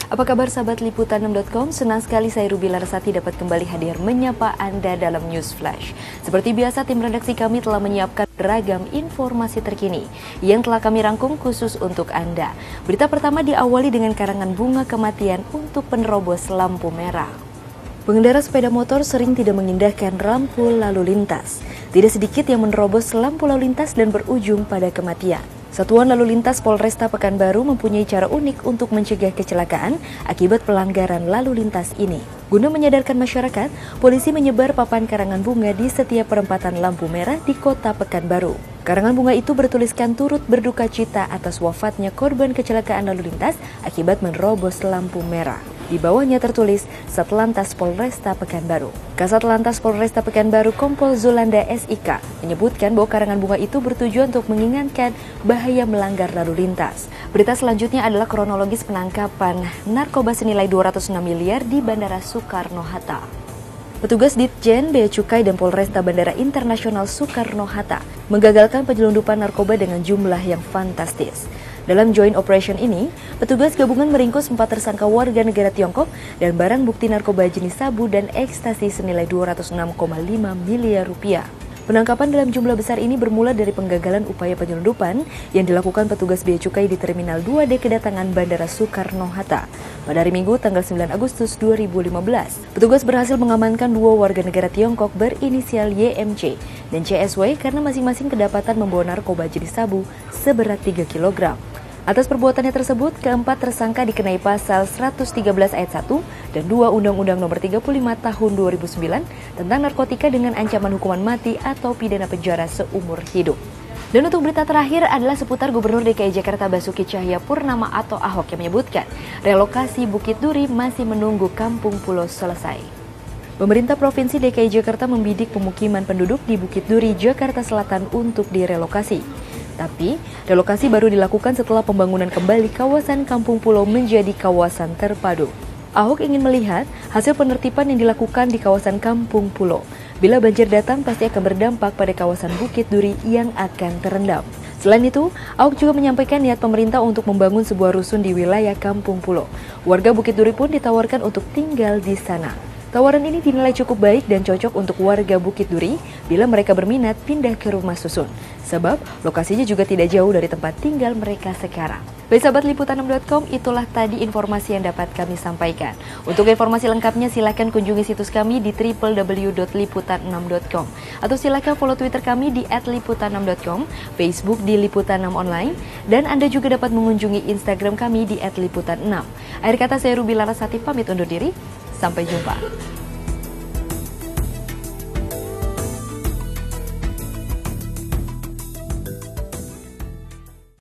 Apa kabar sahabat Liputan6.com? Senang sekali saya Ruby Larasati dapat kembali hadir menyapa Anda dalam News Flash. Seperti biasa, tim redaksi kami telah menyiapkan beragam informasi terkini yang telah kami rangkum khusus untuk Anda. Berita pertama diawali dengan karangan bunga kematian untuk penerobos lampu merah. Pengendara sepeda motor sering tidak mengindahkan lampu lalu lintas. Tidak sedikit yang menerobos lampu lalu lintas dan berujung pada kematian. Satuan Lalu Lintas Polresta Pekanbaru mempunyai cara unik untuk mencegah kecelakaan akibat pelanggaran lalu lintas ini. Guna menyadarkan masyarakat, polisi menyebar papan karangan bunga di setiap perempatan lampu merah di kota Pekanbaru. Karangan bunga itu bertuliskan turut berduka cita atas wafatnya korban kecelakaan lalu lintas akibat menerobos lampu merah. Di bawahnya tertulis Satlantas Polresta Pekanbaru. Kasat Lantas Polresta Pekanbaru Kompol Zulanda SIK menyebutkan bahwa karangan bunga itu bertujuan untuk mengingatkan bahaya melanggar lalu lintas. Berita selanjutnya adalah kronologis penangkapan narkoba senilai 206 miliar di Bandara Soekarno-Hatta. Petugas Ditjen Bea Cukai dan Polresta Bandara Internasional Soekarno-Hatta menggagalkan penyelundupan narkoba dengan jumlah yang fantastis. Dalam joint operation ini, petugas gabungan meringkus 4 tersangka warga negara Tiongkok dan barang bukti narkoba jenis sabu dan ekstasi senilai 206,5 miliar rupiah. Penangkapan dalam jumlah besar ini bermula dari penggagalan upaya penyelundupan yang dilakukan petugas Bea Cukai di Terminal 2D kedatangan Bandara Soekarno-Hatta. Pada hari Minggu tanggal 9 Agustus 2015, petugas berhasil mengamankan 2 warga negara Tiongkok berinisial YMC dan CSW karena masing-masing kedapatan membawa narkoba jenis sabu seberat 3 kg. Atas perbuatannya tersebut, keempat tersangka dikenai pasal 113 ayat 1 dan 2 Undang-Undang Nomor 35 Tahun 2009 tentang narkotika dengan ancaman hukuman mati atau pidana penjara seumur hidup. Dan untuk berita terakhir adalah seputar Gubernur DKI Jakarta Basuki Cahayapurnama atau Ahok yang menyebutkan relokasi Bukit Duri masih menunggu Kampung Pulo selesai. Pemerintah Provinsi DKI Jakarta membidik pemukiman penduduk di Bukit Duri, Jakarta Selatan untuk direlokasi. Tapi, relokasi baru dilakukan setelah pembangunan kembali kawasan Kampung Pulo menjadi kawasan terpadu. Ahok ingin melihat hasil penertiban yang dilakukan di kawasan Kampung Pulo. Bila banjir datang, pasti akan berdampak pada kawasan Bukit Duri yang akan terendam. Selain itu, Ahok juga menyampaikan niat pemerintah untuk membangun sebuah rusun di wilayah Kampung Pulo. Warga Bukit Duri pun ditawarkan untuk tinggal di sana. Tawaran ini dinilai cukup baik dan cocok untuk warga Bukit Duri bila mereka berminat pindah ke rumah susun. Sebab lokasinya juga tidak jauh dari tempat tinggal mereka sekarang. Baik sahabat Liputan6.com, itulah tadi informasi yang dapat kami sampaikan. Untuk informasi lengkapnya silakan kunjungi situs kami di www.liputan6.com atau silakan follow Twitter kami di @liputan6.com, Facebook di Liputan6 Online, dan Anda juga dapat mengunjungi Instagram kami di @liputan6. Akhir kata saya Ruby Larasati pamit undur diri. Sampai jumpa.